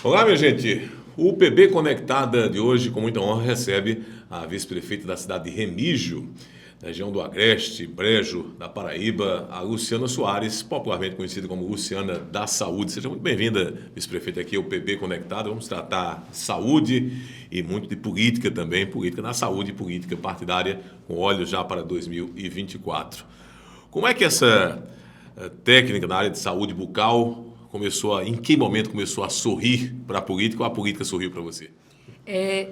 Olá, minha gente. O PB Conectada de hoje, com muita honra, recebe a vice-prefeita da cidade de Remígio, da região do Agreste, Brejo, da Paraíba, a Luciana Soares, popularmente conhecida como Luciana da Saúde. Seja muito bem-vinda, vice-prefeita, aqui ao PB Conectada. Vamos tratar de saúde e muito de política também, política na saúde e política partidária, com olhos já para 2024. Como é que essa técnica na área de saúde bucal em que momento começou a sorrir para a política ou a política sorriu para você?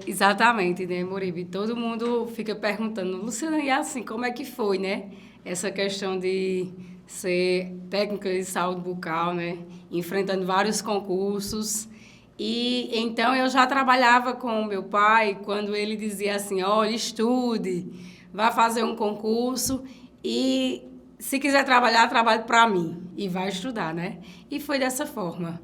Exatamente, né, Moribe? Todo mundo fica perguntando, Luciana, e assim, como é que foi, né? Essa questão de ser técnica de saúde bucal, né? Enfrentando vários concursos. E então eu já trabalhava com o meu pai quando ele dizia assim, olha, estude, vá fazer um concurso e se quiser trabalhar, trabalhe para mim e vai estudar, né? E foi dessa forma.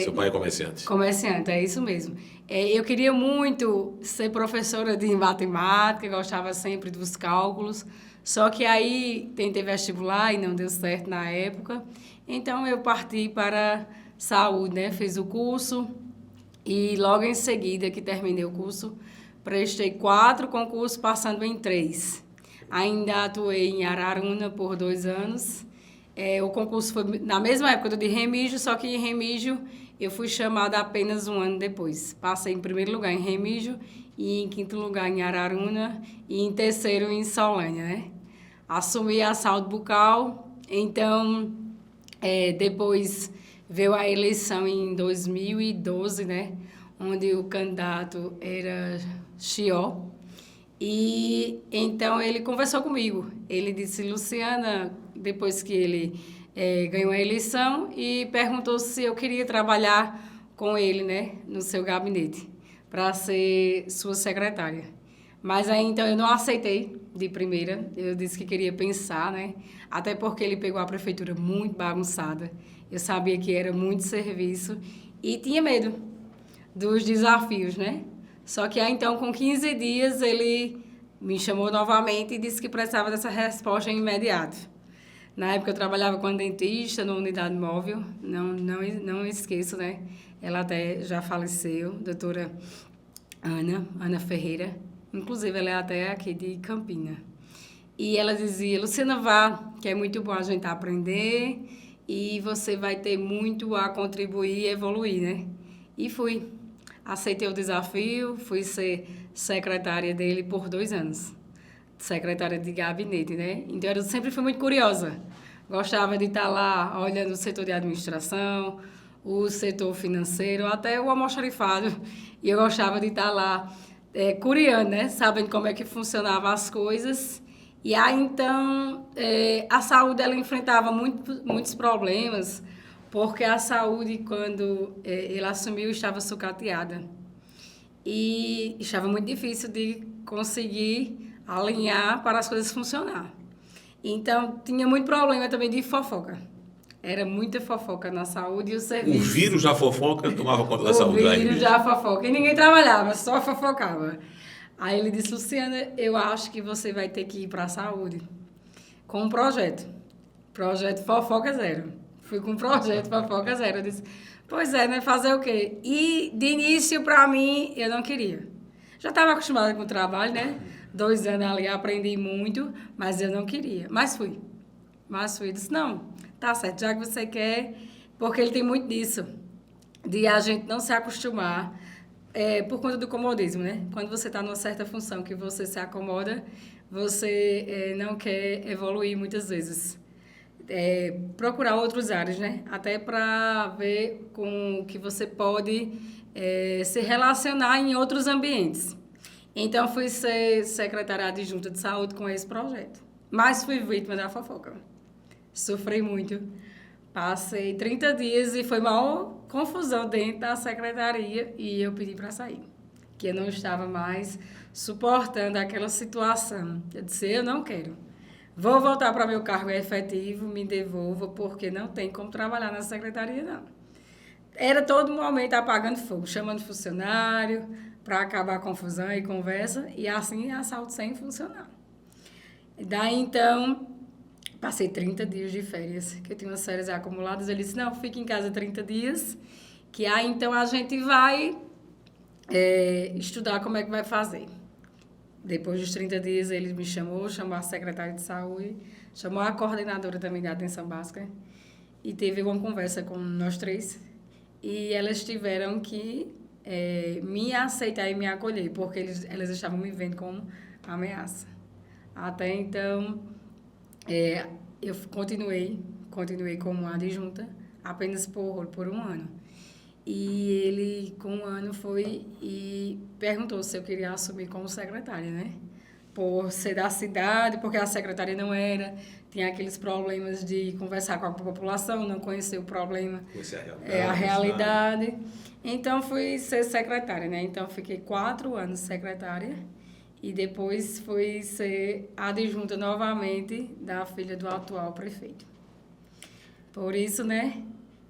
Seu pai é comerciante. Comerciante, é isso mesmo. Eu queria muito ser professora de matemática, gostava sempre dos cálculos, só que aí tentei vestibular e não deu certo na época. Então eu parti para saúde, né? Fiz o curso e logo em seguida que terminei o curso, prestei 4 concursos, passando em 3. Ainda atuei em Araruna por 2 anos. O concurso foi na mesma época do de Remígio, só que em Remígio eu fui chamada apenas um ano depois. Passei em primeiro lugar em Remígio, e em quinto lugar em Araruna e em terceiro em Solânia, né? Assumi a saúde bucal, então depois veio a eleição em 2012, né? Onde o candidato era Chió. E então ele conversou comigo. Ele disse, Luciana, depois que ele ganhou a eleição, e perguntou se eu queria trabalhar com ele, né, no seu gabinete, para ser sua secretária. Mas aí então eu não aceitei de primeira. Eu disse que queria pensar, né? Até porque ele pegou a prefeitura muito bagunçada. Eu sabia que era muito serviço e tinha medo dos desafios, né? Só que aí, então, com 15 dias, ele me chamou novamente e disse que precisava dessa resposta imediata. Na época, eu trabalhava com a dentista numa unidade móvel, não esqueço, né? Ela até já faleceu, doutora Ana Ferreira. Inclusive, ela é até aqui de Campina. E ela dizia, Luciana, vá, que é muito bom a gente aprender e você vai ter muito a contribuir e evoluir, né? E fui. Aceitei o desafio, fui ser secretária dele por 2 anos. Secretária de gabinete, né? Então, eu sempre fui muito curiosa. Gostava de estar lá olhando o setor de administração, o setor financeiro, até o almoxarifado. E eu gostava de estar lá curiando, né? Sabendo como é que funcionavam as coisas. E aí, então, a saúde, ela enfrentava muitos problemas, porque a saúde, quando ele assumiu, estava sucateada. E estava muito difícil de conseguir alinhar para as coisas funcionar. Então, tinha muito problema também de fofoca. Era muita fofoca na saúde e o O serviço. vírus da fofoca tomava conta da O saúde lá em vírus Remígio. já fofoca. E ninguém trabalhava, só fofocava. Aí ele disse, Luciana, eu acho que você vai ter que ir para a saúde com um projeto. Projeto Fofoca Zero. Fui com um projeto Fofoca Zero. Eu disse, pois é, né? Fazer o quê? E de início, para mim, eu não queria. Já estava acostumada com o trabalho, né? 2 anos ali, aprendi muito, mas eu não queria. Mas fui. Eu disse, não, tá certo, já que você quer, porque ele tem muito disso, de a gente não se acostumar, por conta do comodismo, né? Quando você está numa certa função que você se acomoda, você não quer evoluir muitas vezes. Procurar outros áreas, né? Até para ver com o que você pode se relacionar em outros ambientes. Então, fui ser secretária adjunta de saúde com esse projeto. Mas fui vítima da fofoca. Sofri muito. Passei 30 dias e foi maior confusão dentro da secretaria e eu pedi para sair. Que eu não estava mais suportando aquela situação. Eu disse, eu não quero. Vou voltar para meu cargo efetivo, me devolva, porque não tem como trabalhar na secretaria, não. Era todo momento apagando fogo, chamando funcionário para acabar a confusão e conversa, e assim a saúde sem funcionar. Daí, então, passei 30 dias de férias, que eu tinha umas férias acumuladas. Ele disse, não, fique em casa 30 dias, Que aí, então, a gente vai estudar como é que vai fazer. Depois dos 30 dias, ele me chamou a secretária de saúde, chamou a coordenadora também da atenção básica e teve uma conversa com nós três. E elas tiveram que me aceitar e me acolher, porque elas estavam me vendo como ameaça. Até então, eu continuei como adjunta apenas por um ano. E ele, com um ano, foi e perguntou se eu queria assumir como secretária, né? Por ser da cidade, porque a secretária não era, tinha aqueles problemas de conversar com a população, não conhecer o problema, Conhecer a realidade. Então, fui ser secretária, né? Então, fiquei 4 anos secretária e depois fui ser adjunta novamente da filha do atual prefeito. Por isso, né?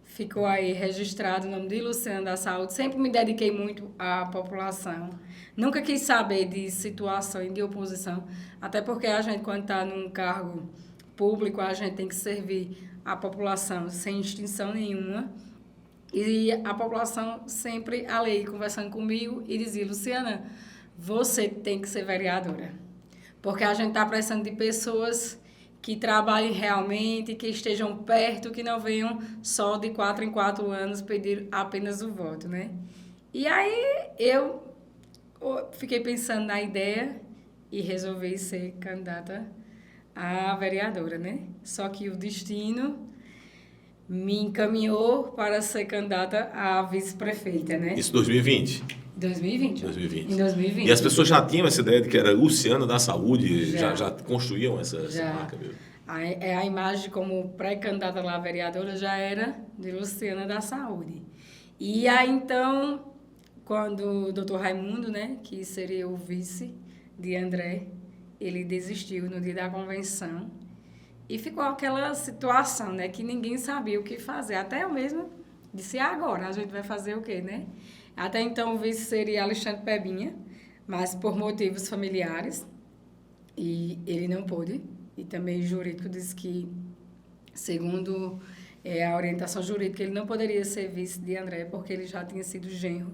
Ficou aí registrado o nome de Luciana da Saúde. Sempre me dediquei muito à população. Nunca quis saber de situação e de oposição. Até porque a gente, quando está num cargo público, a gente tem que servir a população sem extinção nenhuma. E a população sempre ali conversando comigo e dizia, Luciana, você tem que ser vereadora. Porque a gente está precisando de pessoas que trabalhem realmente, que estejam perto, que não venham só de 4 em 4 anos pedir apenas o voto, né? E aí eu fiquei pensando na ideia e resolvi ser candidata a vereadora, né? Só que o destino me encaminhou para ser candidata a vice-prefeita, né? Isso em 2020? 2020. 2020. Em 2020. E as pessoas já tinham essa ideia de que era Luciana da Saúde? Já construíam essa marca mesmo? A imagem como pré-candidata lá a vereadora já era de Luciana da Saúde. E aí, então, quando o doutor Raimundo, né, que seria o vice de André, ele desistiu no dia da convenção e ficou aquela situação, né, que ninguém sabia o que fazer. Até eu mesma disse, agora a gente vai fazer o quê, né? Até então o vice seria Alexandre Pebinha, mas por motivos familiares, e ele não pôde. E também o jurídico disse que, segundo a orientação jurídica, ele não poderia ser vice de André, porque ele já tinha sido genro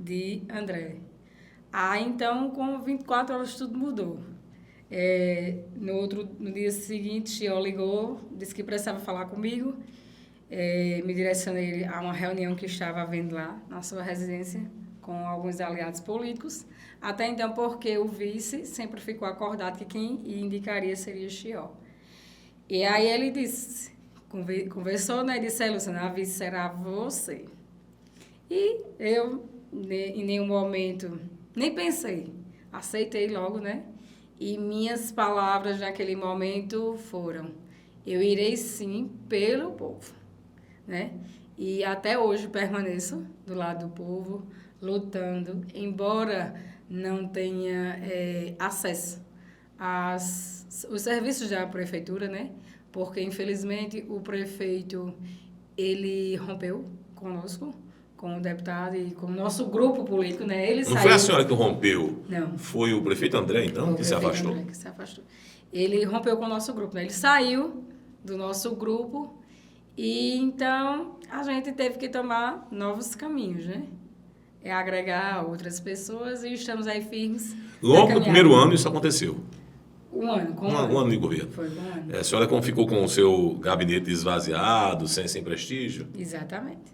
de André. Então, com 24 horas, tudo mudou. No dia seguinte, Chió ligou, disse que precisava falar comigo. Me direcionei a uma reunião que estava havendo lá, na sua residência, com alguns aliados políticos. Até então, porque o vice sempre ficou acordado que quem indicaria seria Chió. E aí ele disse, conversou, né, e disse, Luciana, a vice será você. E eu, em nenhum momento, nem pensei, aceitei logo, né? E minhas palavras naquele momento foram, eu irei sim pelo povo. Né? E até hoje permaneço do lado do povo, lutando, embora não tenha acesso aos serviços da prefeitura, né? Porque, infelizmente, o prefeito, ele rompeu conosco, com o deputado e com o nosso grupo político, né? Ele Não foi a senhora que rompeu? Não. Foi o prefeito André, então, que se afastou? André, que se afastou. Ele rompeu com o nosso grupo, né? Ele saiu do nosso grupo. E então a gente teve que tomar novos caminhos, né? Agregar outras pessoas e estamos aí firmes. Logo no primeiro ano isso aconteceu? Um ano, um ano de governo. Foi um ano. A senhora ficou com o seu gabinete esvaziado, sem prestígio? Exatamente.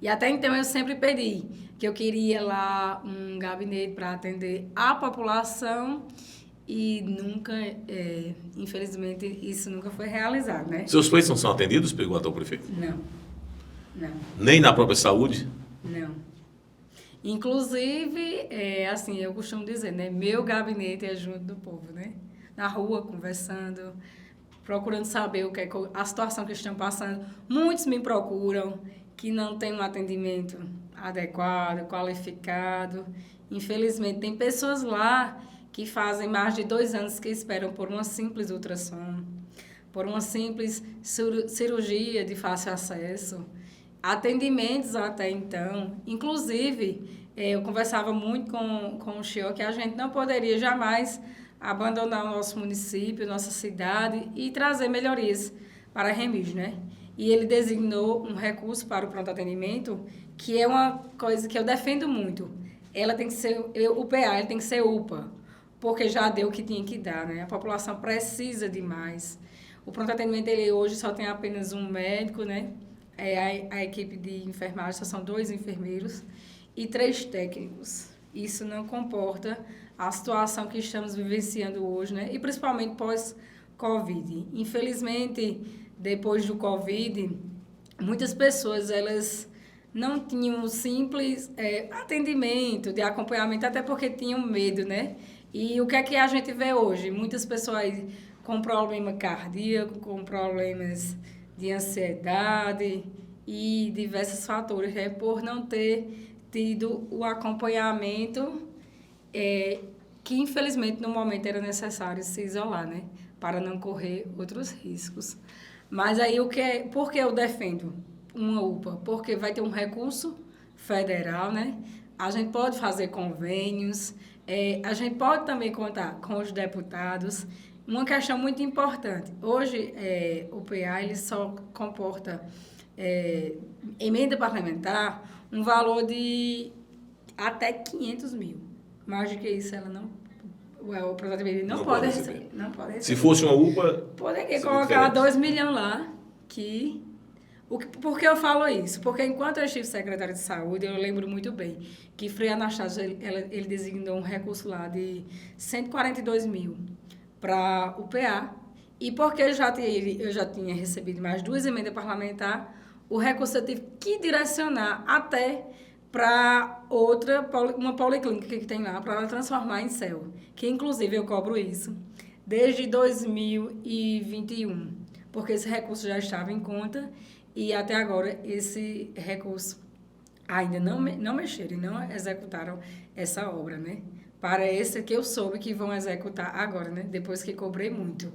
E até então eu sempre pedi que eu queria lá um gabinete para atender a população. E nunca, infelizmente, isso nunca foi realizado, né? Seus pleitos não são atendidos pelo atual prefeito? Não. Nem na própria saúde? Não. Inclusive, assim, eu costumo dizer, né? Meu gabinete é junto do povo, né? Na rua, conversando, procurando saber o que é a situação que estão passando. Muitos me procuram que não tem um atendimento adequado, qualificado. Infelizmente, tem pessoas lá que fazem mais de 2 anos que esperam por uma simples ultrassom, por uma simples cirurgia de fácil acesso, atendimentos até então. Inclusive, eu conversava muito com o Chió que a gente não poderia jamais abandonar o nosso município, nossa cidade e trazer melhorias para Remígio, né? e ele designou um recurso para o pronto atendimento, que é uma coisa que eu defendo muito. Ela tem que ser, o PA, ele tem que ser UPA, porque já deu o que tinha que dar, né? A população precisa de mais. O pronto atendimento, ele hoje só tem apenas um médico, né? A equipe de enfermagem só são 2 enfermeiros e 3 técnicos. Isso não comporta a situação que estamos vivenciando hoje, né? E principalmente pós-Covid. Infelizmente, depois do Covid, muitas pessoas, elas não tinham um simples atendimento, de acompanhamento, até porque tinham medo, né? E o que é que a gente vê hoje? Muitas pessoas com problema cardíaco, com problemas de ansiedade e diversos fatores, né? Por não ter tido o acompanhamento que, infelizmente, no momento era necessário se isolar, né? Para não correr outros riscos. Mas aí, por que eu defendo uma UPA? Porque vai ter um recurso federal, né? A gente pode fazer convênios, a gente pode também contar com os deputados. Uma questão muito importante. Hoje, o PA ele só comporta emenda parlamentar um valor de até 500 mil. Mais do que isso, ela não... O projeto de não pode receber. Não pode receber. Se fosse uma UPA... Poderia colocar 2 milhões lá, por que eu falo isso? Porque enquanto eu estive secretária de saúde, eu lembro muito bem que Frei Anastácio, ele designou um recurso lá de 142 mil para o PA, e porque eu já tinha recebido mais 2 emendas parlamentares, o recurso eu tive que direcionar até para uma policlínica que tem lá, para ela transformar em CEL, que inclusive eu cobro isso desde 2021, porque esse recurso já estava em conta e até agora esse recurso ainda não mexeram e não executaram essa obra, né? Parece que eu soube que vão executar agora, né? Depois que cobrei muito.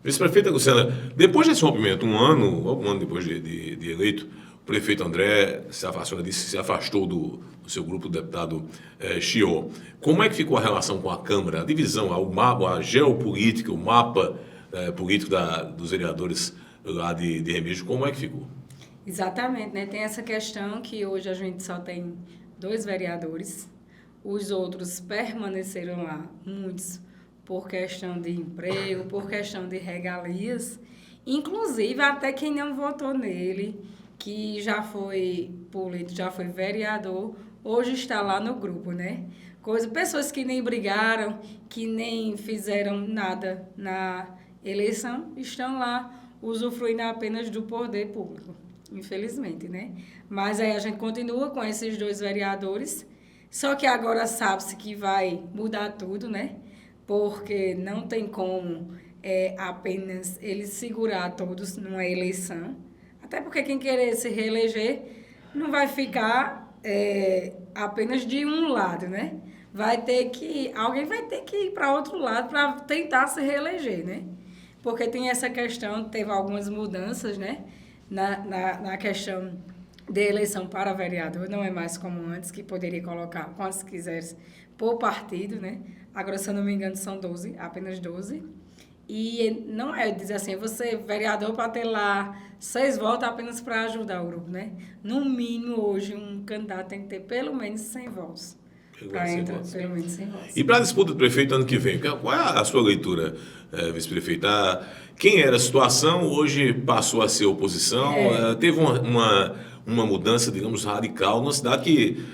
Vice-prefeita Luciana, depois desse rompimento, um ano depois de eleito, o prefeito André se afastou do seu grupo, do deputado Chiô. Como é que ficou a relação com a Câmara, a divisão, a geopolítica, o mapa político dos vereadores lá de Remígio, como é que ficou? Exatamente, né? Tem essa questão que hoje a gente só tem 2 vereadores, os outros permaneceram lá, muitos por questão de emprego, por questão de regalias, inclusive até quem não votou nele, que já foi político, já foi vereador, hoje está lá no grupo, né? Pessoas que nem brigaram, que nem fizeram nada na eleição, estão lá usufruindo apenas do poder público, infelizmente, né? Mas aí a gente continua com esses 2 vereadores, só que agora sabe-se que vai mudar tudo, né? Porque não tem como apenas eles segurar todos numa eleição. Até porque quem querer se reeleger não vai ficar apenas de um lado, né? Alguém vai ter que ir para outro lado para tentar se reeleger, né? Porque tem essa questão, teve algumas mudanças, né? Na questão de eleição para vereador, não é mais como antes, que poderia colocar quantos quisesse por partido, né? Agora, se eu não me engano, são 12, apenas 12. E não é dizer assim, você vereador para ter lá 6 votos apenas para ajudar o grupo, né? No mínimo, hoje, um candidato tem que ter pelo menos 100 votos. Para entrar, pelo menos 100 votos. E para a disputa do prefeito ano que vem, qual é a sua leitura, vice-prefeita? Quem era a situação, hoje passou a ser oposição, teve uma mudança, digamos, radical, numa cidade que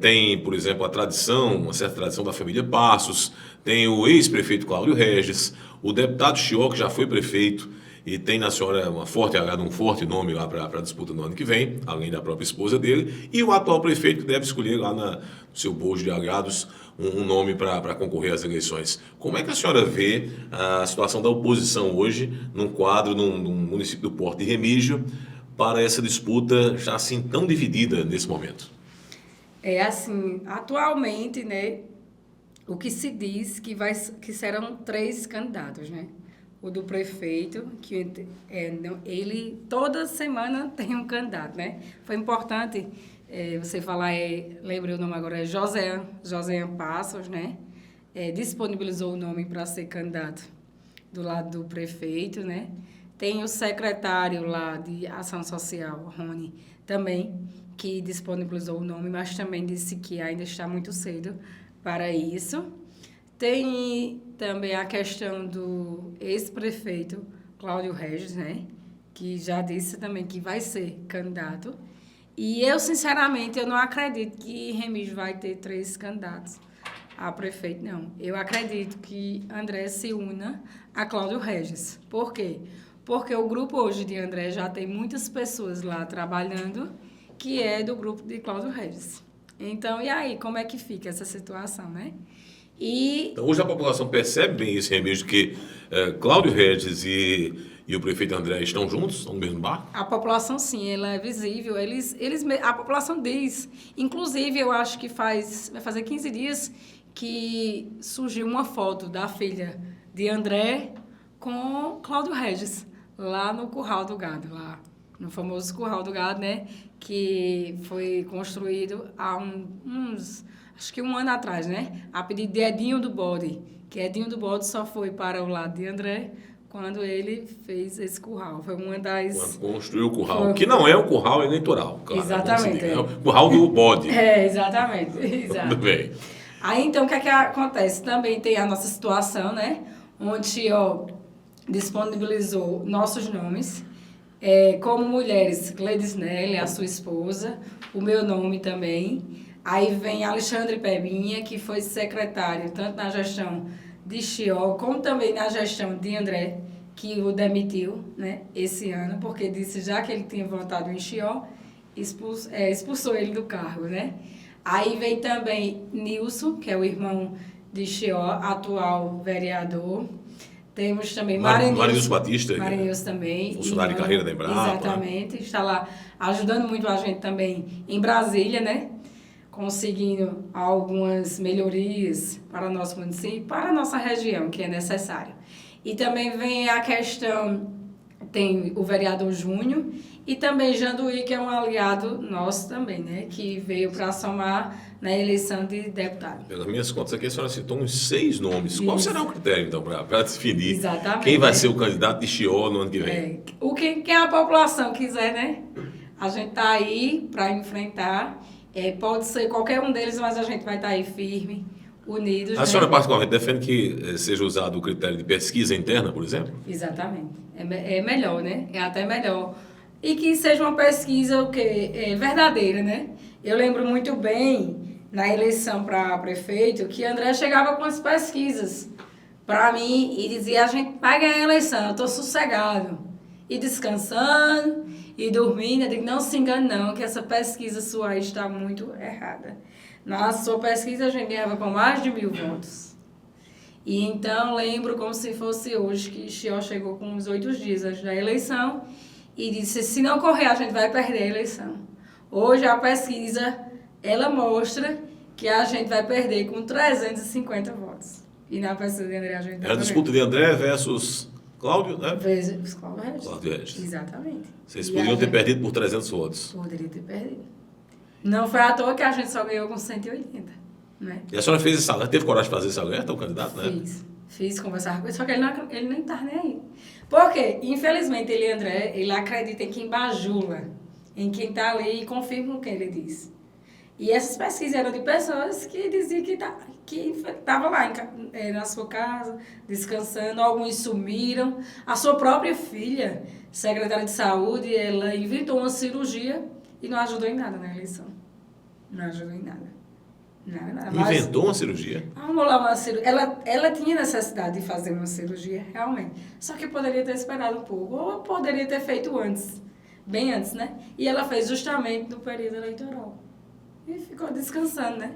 tem, por exemplo, uma certa tradição da família Passos, tem o ex-prefeito Cláudio Regis, o deputado Chiô, que já foi prefeito, e tem na senhora um forte nome lá para a disputa no ano que vem, além da própria esposa dele, e o atual prefeito que deve escolher lá no seu bojo de aliados um nome para concorrer às eleições. Como é que a senhora vê a situação da oposição hoje num quadro, num município do Porto de Remígio, para essa disputa já assim tão dividida nesse momento? Atualmente, né, o que se diz que serão 3 candidatos, né? O do prefeito, que ele toda semana tem um candidato, né? Foi importante você falar, lembrei o nome agora, José Passos, né? Disponibilizou o nome para ser candidato do lado do prefeito, né? Tem o secretário lá de Ação Social, Rony, também, que disponibilizou o nome, mas também disse que ainda está muito cedo para isso. Tem também a questão do ex-prefeito Cláudio Regis, né? Que já disse também que vai ser candidato. E eu, sinceramente, eu não acredito que Remígio vai ter 3 candidatos a prefeito, não. Eu acredito que André se una a Cláudio Regis. Por quê? Porque o grupo hoje de André já tem muitas pessoas lá trabalhando que é do grupo de Cláudio Regis. Então, e aí, como é que fica essa situação, né? Então, hoje a população percebe bem isso, Remígio, que Cláudio Regis e o prefeito André estão juntos, estão no mesmo barco? A população, sim, ela é visível. A população diz. Inclusive, eu acho que vai fazer 15 dias que surgiu uma foto da filha de André com Cláudio Regis, lá no Curral do Gado, lá no famoso Curral do Gado, né? Que foi construído há acho que um ano atrás, né? A pedido de Edinho do Bode, que Edinho do Bode só foi para o lado de André quando ele fez esse curral. Foi uma das... Quando construiu o curral, que não é o curral eleitoral, claro. Exatamente. É o curral do bode. Exatamente. Exato. Tudo bem. Aí, então, o que é que acontece? Também tem a nossa situação, né? Onde, disponibilizou nossos nomes. Como mulheres, Gleides Nelly, a sua esposa, o meu nome também. Aí vem Alexandre Pebinha, que foi secretário, tanto na gestão de Chió, como também na gestão de André, que o demitiu, né, esse ano, porque disse já que ele tinha votado em Chió, expulsou ele do cargo, né? Aí vem também Nilson, que é o irmão de Chió, atual vereador. Temos também Marinilson Batista. Marinilson também. Funcionário de carreira da Embrapa. Exatamente. Está lá ajudando muito a gente também em Brasília, né? Conseguindo algumas melhorias para o nosso município, para a nossa região, que é necessário. E também vem a questão, tem o vereador Júnior e também Janduí, que é um aliado nosso também, né? Que veio para somar na eleição de deputado. Pelas minhas contas aqui, a senhora citou uns 6 nomes. Isso. Qual será o critério, então, para definir Exatamente, quem vai ser o candidato de Chió no ano que vem? Quem a população quiser, né? A gente está aí para enfrentar. Pode ser qualquer um deles, mas a gente vai estar aí firme, unidos. A senhora, particularmente, defende que seja usado o critério de pesquisa interna, por exemplo? Exatamente. É melhor, né? É até melhor. E que seja uma pesquisa verdadeira, né? Eu lembro muito bem, na eleição para prefeito, que André chegava com as pesquisas para mim e dizia: a gente vai ganhar a eleição, eu estou sossegado. E descansando, e dormindo. Eu digo: não se engane não, que essa pesquisa sua aí está muito errada. Na sua pesquisa a gente ganhava com mais de 1.000 votos. E então lembro como se fosse hoje, que Chió chegou com uns 8 dias antes da eleição e disse: se não correr a gente vai perder a eleição. Hoje a pesquisa, ela mostra que a gente vai perder com 350 votos. E na pesquisa de André a gente... É a disputa de André versus Cláudio, né? Versus Cláudio Regis. Cláudio Regis. Exatamente. Vocês poderiam ter perdido por 300 votos. Poderia ter perdido. Não foi à toa que a gente só ganhou com 180, né? E a senhora fez esse alerta, teve coragem de fazer esse alerta, o candidato, né? Fiz, conversar com ele, só que ele nem tá nem aí. Por quê? Infelizmente, ele acredita em quem bajula, em quem tá ali e confirma o que ele diz. E essas pesquisas eram de pessoas que diziam que estavam lá na sua casa, descansando, alguns sumiram. A sua própria filha, secretária de saúde, ela inventou uma cirurgia e não ajudou em nada na eleição. Não ajudou em nada. Nada. Inventou uma cirurgia? Arrumou lá uma cirurgia. Ela tinha necessidade de fazer uma cirurgia, realmente. Só que poderia ter esperado um pouco, ou poderia ter feito antes, bem antes, né? E ela fez justamente no período eleitoral. E ficou descansando, né?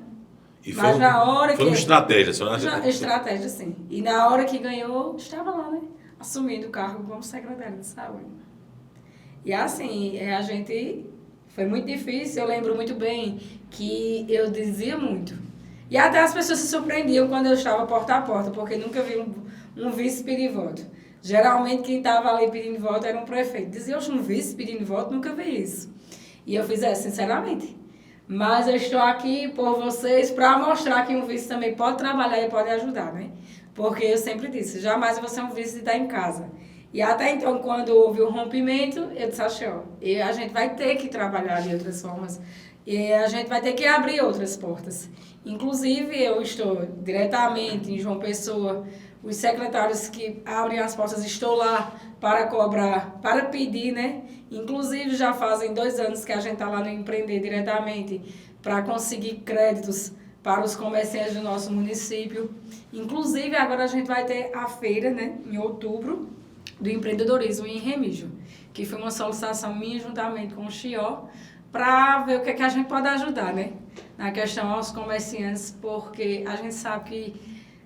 E mas na hora foi uma estratégia, senhora? Estratégia, sim. E na hora que ganhou, estava lá, né? Assumindo o cargo como secretário de saúde. E assim, a gente... Foi muito difícil, eu lembro muito bem que eu dizia muito. E até as pessoas se surpreendiam quando eu estava porta a porta, porque nunca vi um vice pedir voto. Geralmente quem estava ali pedindo voto era um prefeito. Dizia: eu um vice pedindo voto, nunca vi isso. E eu fiz sinceramente. Mas eu estou aqui por vocês para mostrar que um vice também pode trabalhar e pode ajudar, né? Porque eu sempre disse: jamais eu vou ser um vice de estar em casa. E até então, quando houve o rompimento, eu disse assim, ó, e a gente vai ter que trabalhar de outras formas, e a gente vai ter que abrir outras portas. Inclusive, eu estou diretamente em João Pessoa, os secretários que abrem as portas, estou lá para cobrar, para pedir, né? Inclusive, já fazem 2 anos que a gente está lá no Empreender diretamente para conseguir créditos para os comerciantes do nosso município. Inclusive, agora a gente vai ter a feira, né, em outubro, do empreendedorismo em Remígio, que foi uma solicitação minha juntamente com o Chió, para ver o que é que a gente pode ajudar, né, na questão aos comerciantes, porque a gente sabe que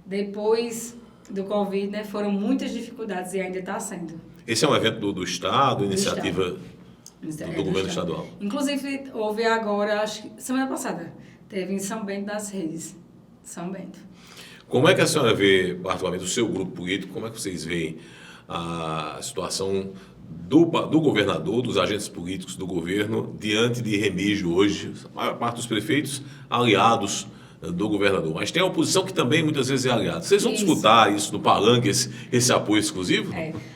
depois do Covid, né, foram muitas dificuldades e ainda está sendo. Esse é um evento do Estado, iniciativa do governo estadual. Inclusive, houve agora, acho que semana passada, teve em São Bento das Redes. São Bento. Como é que a senhora vê, particularmente, o seu grupo político, como é que vocês veem a situação do governador, dos agentes políticos do governo, diante de Remígio hoje? A maior parte dos prefeitos aliados do governador. Mas tem a oposição que também muitas vezes é aliada. Vocês vão disputar isso no palanque, esse apoio exclusivo?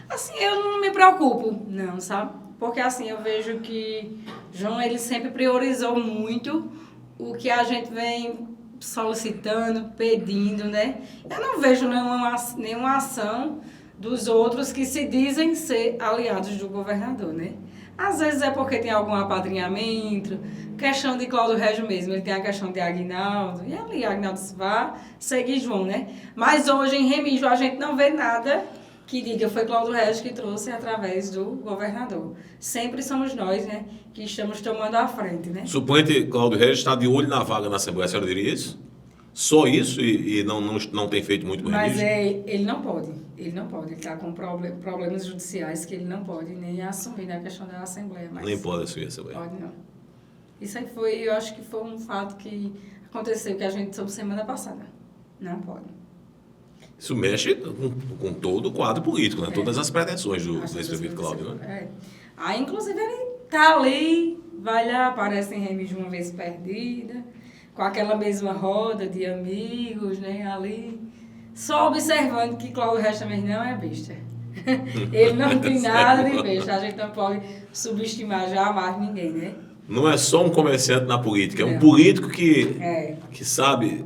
Assim, eu não me preocupo, não, sabe? Porque assim, eu vejo que João, ele sempre priorizou muito o que a gente vem solicitando, pedindo, né? Eu não vejo nenhuma ação dos outros que se dizem ser aliados do governador, né? Às vezes é porque tem algum apadrinhamento, questão de Cláudio Régio mesmo, ele tem a questão de Aguinaldo, e ali Aguinaldo vai seguir João, né? Mas hoje em Remígio a gente não vê nada que diga foi Cláudio Régio que trouxe através do governador. Sempre somos nós, né, que estamos tomando a frente, né? Suponente Cláudio Régio está de olho na vaga na Assembleia, a senhora diria isso? Só isso e não tem feito muito por Remígio? Mas ele não pode, ele está com problemas judiciais que ele não pode nem assumir na questão da Assembleia. Mas nem pode assumir a Assembleia? Pode não. Isso aí eu acho que foi um fato que aconteceu, que a gente soube semana passada. Não pode. Isso mexe com todo o quadro político, né? Todas as pretensões do ex-prefeito Cláudio, né? Aí, inclusive, ele tá ali, vai lá, aparece em Remígio uma vez perdida, com aquela mesma roda de amigos, né, ali, só observando que Cláudio Régio também não é besta. Ele não tem nada de besta, a gente não pode subestimar jamais ninguém, né? Não é só um comerciante na política, é um político que sabe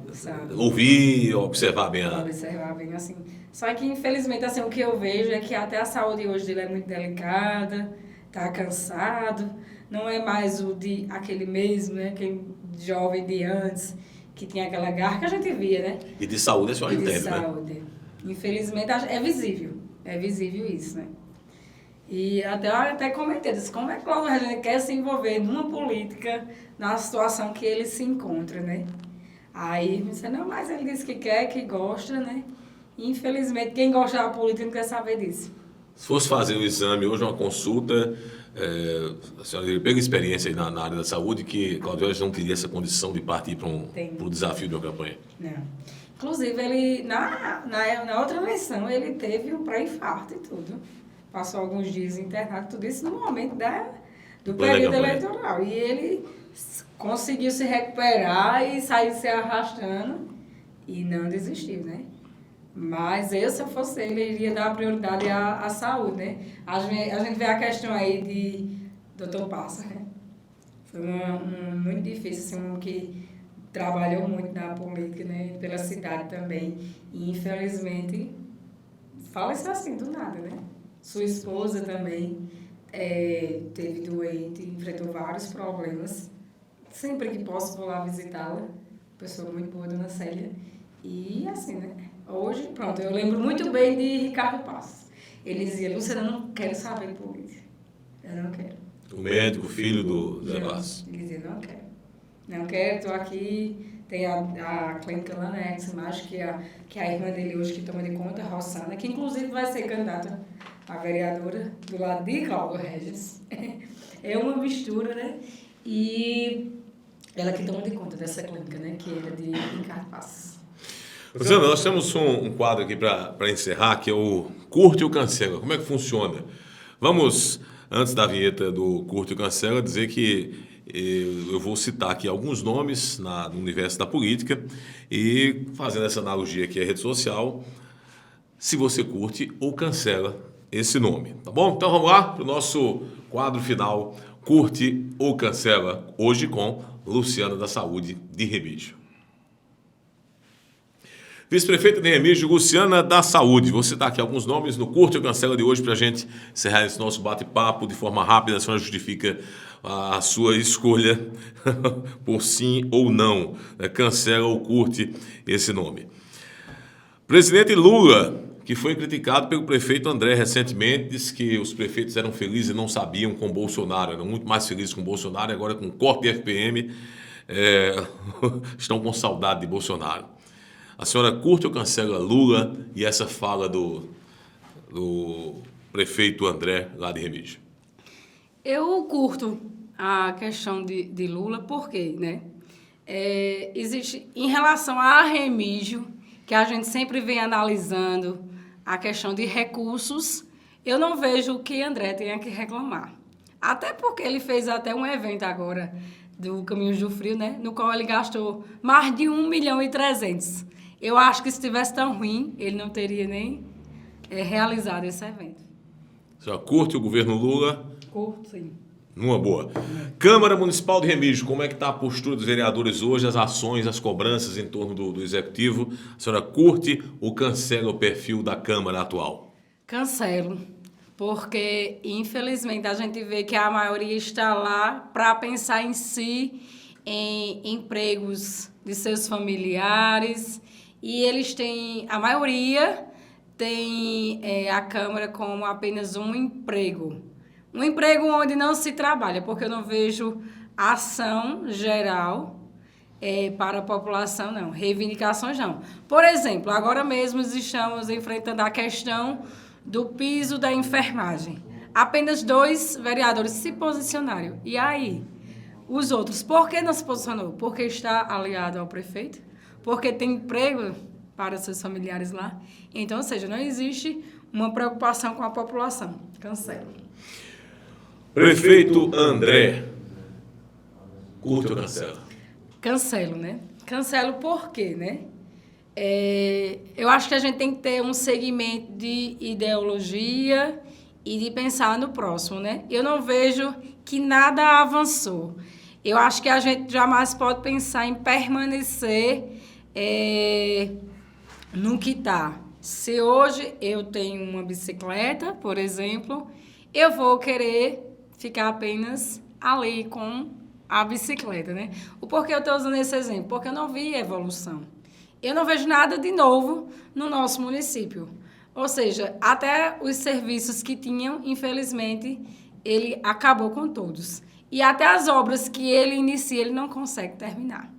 ouvir, observar bem. Observar bem, assim. Só que, infelizmente, assim, o que eu vejo é que até a saúde hoje dele é muito delicada, tá cansado, não é mais aquele mesmo, né, aquele jovem de antes, que tinha aquela garra que a gente via, né? E de saúde a senhora entende, né? De saúde. Infelizmente, é visível isso, né? E até comentei, disse, como é que Cláudio Régio quer se envolver numa política na situação que ele se encontra, né? Aí me disse, não, mas ele disse que quer, que gosta, né? E, infelizmente, quem gosta da política não quer saber disso. Se fosse fazer um exame hoje, uma consulta, a senhora pega experiência aí na área da saúde que Cláudio Régio não teria essa condição de partir para o desafio de uma campanha? Não. Inclusive, ele, na outra eleição, ele teve um pré-infarto e tudo. Passou alguns dias internado, tudo isso no momento do período eleitoral. E ele conseguiu se recuperar e saiu se arrastando e não desistiu, né? Mas eu, se eu fosse ele, iria dar prioridade à saúde, né? A gente vê a questão aí de Dr. Passa, né? Foi muito difícil, assim, um que trabalhou muito na política, né? Pela cidade também. E, infelizmente, fala-se assim, do nada, né? Sua esposa também teve doente, enfrentou vários problemas. Sempre que posso, vou lá visitá-la. Pessoa muito boa, Dona Célia. E assim, né? Hoje, pronto, eu lembro muito bem de Ricardo Passos. Ele dizia, Lúcia, eu não quero saber de política. Eu não quero. O médico, filho do Zé Passos. Ele dizia, não quero. Não quero, estou aqui. Tem a clínica lá na Eximagem, que é a irmã dele hoje que toma de conta, a Rossana, que inclusive vai ser candidata a vereadora do lado de Cláudio Régis. É uma mistura, né? E ela que toma de conta dessa clínica, né? Que era de Ricardo Passos. Rosana, nós temos um quadro aqui para encerrar, que é o Curte ou Cancela. Como é que funciona? Vamos, antes da vinheta do Curte ou Cancela, dizer que eu vou citar aqui alguns nomes no universo da política e fazendo essa analogia aqui à rede social, se você curte ou cancela esse nome, tá bom? Então vamos lá para o nosso quadro final, curte ou cancela, hoje com Luciana da Saúde de Remígio. Vice-prefeita de Remígio, Luciana da Saúde. Vou citar aqui alguns nomes no curte ou cancela de hoje para a gente encerrar esse nosso bate-papo de forma rápida. A senhora justifica a sua escolha por sim ou não. Cancela ou curte esse nome. Presidente Lula, que foi criticado pelo prefeito André recentemente, disse que os prefeitos eram felizes e não sabiam com Bolsonaro, eram muito mais felizes com Bolsonaro e agora com corte de FPM estão com saudade de Bolsonaro. A senhora curte ou cancela Lula e essa fala do prefeito André lá de Remígio? Eu curto a questão de Lula, por quê, né? Existe, em relação a Remígio, que a gente sempre vem analisando a questão de recursos, eu não vejo que André tenha que reclamar. Até porque ele fez até um evento agora do Caminhos do Frio, né? No qual ele gastou mais de 1.300.000. Eu acho que se estivesse tão ruim, ele não teria nem realizado esse evento. A senhora curte o governo Lula? Curto, sim. Numa boa. Câmara Municipal de Remígio, como é que está a postura dos vereadores hoje, as ações, as cobranças em torno do Executivo? A senhora curte ou cancela o perfil da Câmara atual? Cancelo, porque infelizmente a gente vê que a maioria está lá para pensar em si, em empregos de seus familiares, e eles têm, a maioria tem a Câmara como apenas um emprego. Um emprego onde não se trabalha, porque eu não vejo ação geral para a população, não. Reivindicações, não. Por exemplo, agora mesmo estamos enfrentando a questão do piso da enfermagem. Apenas 2 vereadores se posicionaram. E aí? Os outros, por que não se posicionou? Porque está aliado ao prefeito? Porque tem emprego para seus familiares lá? Então, ou seja, não existe uma preocupação com a população. Cancelo. Prefeito André, curte ou cancela? Cancelo, né? Cancelo por quê, né? Eu acho que a gente tem que ter um segmento de ideologia e de pensar no próximo, né? Eu não vejo que nada avançou. Eu acho que a gente jamais pode pensar em permanecer no que está. Se hoje eu tenho uma bicicleta, por exemplo, eu vou querer ficar apenas ali com a bicicleta, né? O porquê eu estou usando esse exemplo? Porque eu não vi evolução. Eu não vejo nada de novo no nosso município. Ou seja, até os serviços que tinham, infelizmente, ele acabou com todos. E até as obras que ele inicia, ele não consegue terminar.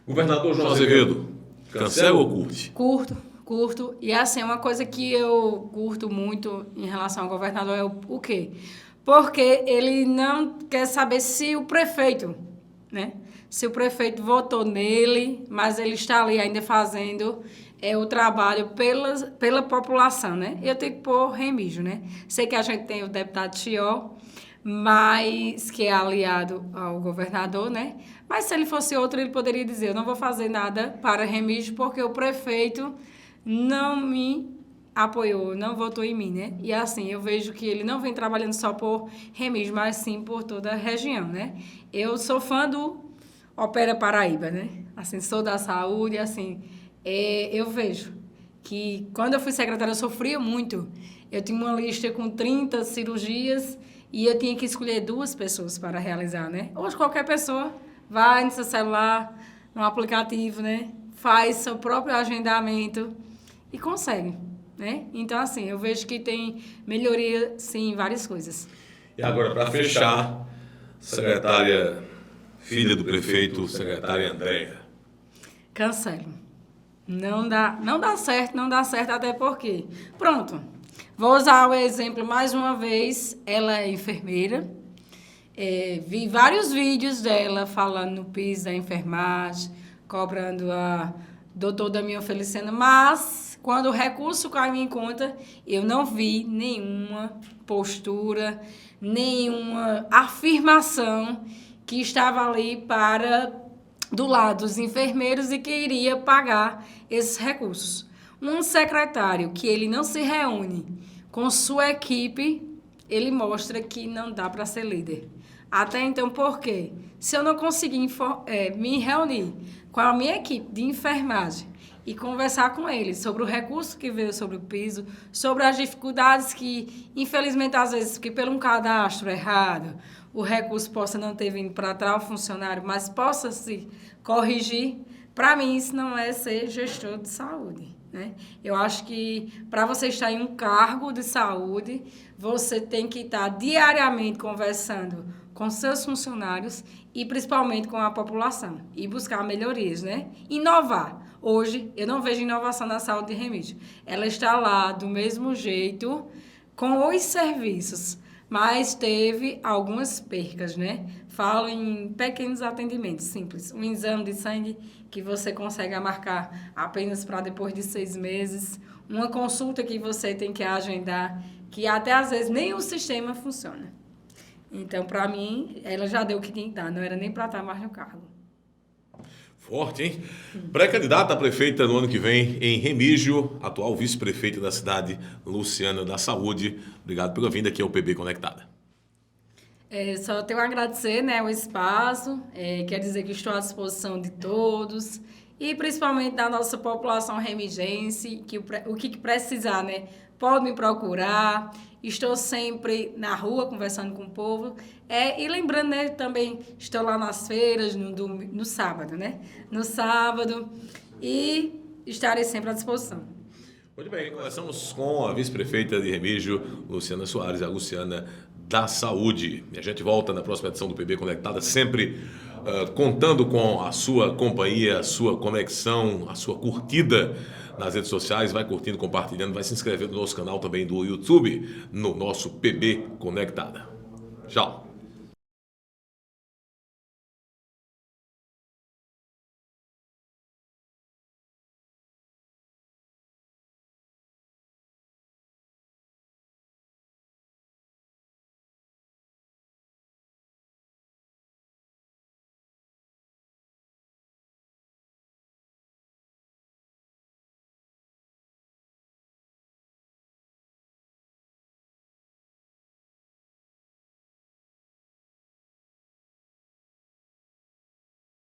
Governador João Azevedo, cancela ou curte? Curto. E assim, uma coisa que eu curto muito em relação ao governador é o quê? Porque ele não quer saber se o prefeito, né? Se o prefeito votou nele, mas ele está ali ainda fazendo o trabalho pela população, né? Eu tenho que pôr Remígio, né? Sei que a gente tem o deputado Chió, mas que é aliado ao governador, né? Mas se ele fosse outro, ele poderia dizer, eu não vou fazer nada para Remígio porque o prefeito não me apoiou, não votou em mim, né? E assim, eu vejo que ele não vem trabalhando só por Remígio, mas sim por toda a região, né? Eu sou fã do Opera Paraíba, né? Assim, sou da saúde, assim, eu vejo que quando eu fui secretária eu sofria muito. Eu tinha uma lista com 30 cirurgias e eu tinha que escolher 2 pessoas para realizar, né? Hoje qualquer pessoa vai no seu celular, no aplicativo, né? Faz seu próprio agendamento e consegue, né? Então, assim, eu vejo que tem melhoria, sim, em várias coisas. E agora, para fechar, secretária, filha do prefeito, secretária Andréia. Cancelo. Não dá certo, até porque... Pronto, vou usar o exemplo mais uma vez. Ela é enfermeira. Vi vários vídeos dela falando no piso da enfermagem, cobrando a doutor Damião Feliciano, mas quando o recurso caiu em conta, eu não vi nenhuma postura, nenhuma afirmação que estava ali do lado dos enfermeiros e que iria pagar esses recursos. Um secretário que ele não se reúne com sua equipe, ele mostra que não dá para ser líder. Até então, por quê? Se eu não conseguir me reunir com a minha equipe de enfermagem e conversar com eles sobre o recurso que veio sobre o piso, sobre as dificuldades que, infelizmente, às vezes, que pelo um cadastro errado, o recurso possa não ter vindo para tal funcionário, mas possa se corrigir, para mim isso não é ser gestor de saúde, né? Eu acho que para você estar em um cargo de saúde, você tem que estar diariamente conversando com seus funcionários e principalmente com a população e buscar melhorias, né? Inovar. Hoje, eu não vejo inovação na saúde de Remígio. Ela está lá do mesmo jeito, com os serviços, mas teve algumas percas, né? Falo em pequenos atendimentos simples. Um exame de sangue que você consegue marcar apenas para depois de 6 meses. Uma consulta que você tem que agendar, que até às vezes nem o sistema funciona. Então, para mim, ela já deu o que tinha que dar. Não era nem para estar mais no cargo. Forte, hein? Pré-candidata a prefeita no ano que vem em Remígio, atual vice-prefeita da cidade, Luciana da Saúde. Obrigado pela vinda aqui ao PB Conectada. Só tenho a agradecer, né, o espaço. Quer dizer que estou à disposição de todos e principalmente da nossa população remigense, que o que precisar, né, pode me procurar. Estou sempre na rua conversando com o povo. E lembrando, né, também estou lá nas feiras no sábado, né? No sábado. E estarei sempre à disposição. Muito bem, conversamos com a vice-prefeita de Remígio, Luciana Soares, a Luciana da Saúde. E a gente volta na próxima edição do PB Conectada, sempre contando com a sua companhia, a sua conexão, a sua curtida nas redes sociais. Vai curtindo, compartilhando, vai se inscrever no nosso canal também do YouTube, no nosso PB Conectada. Tchau.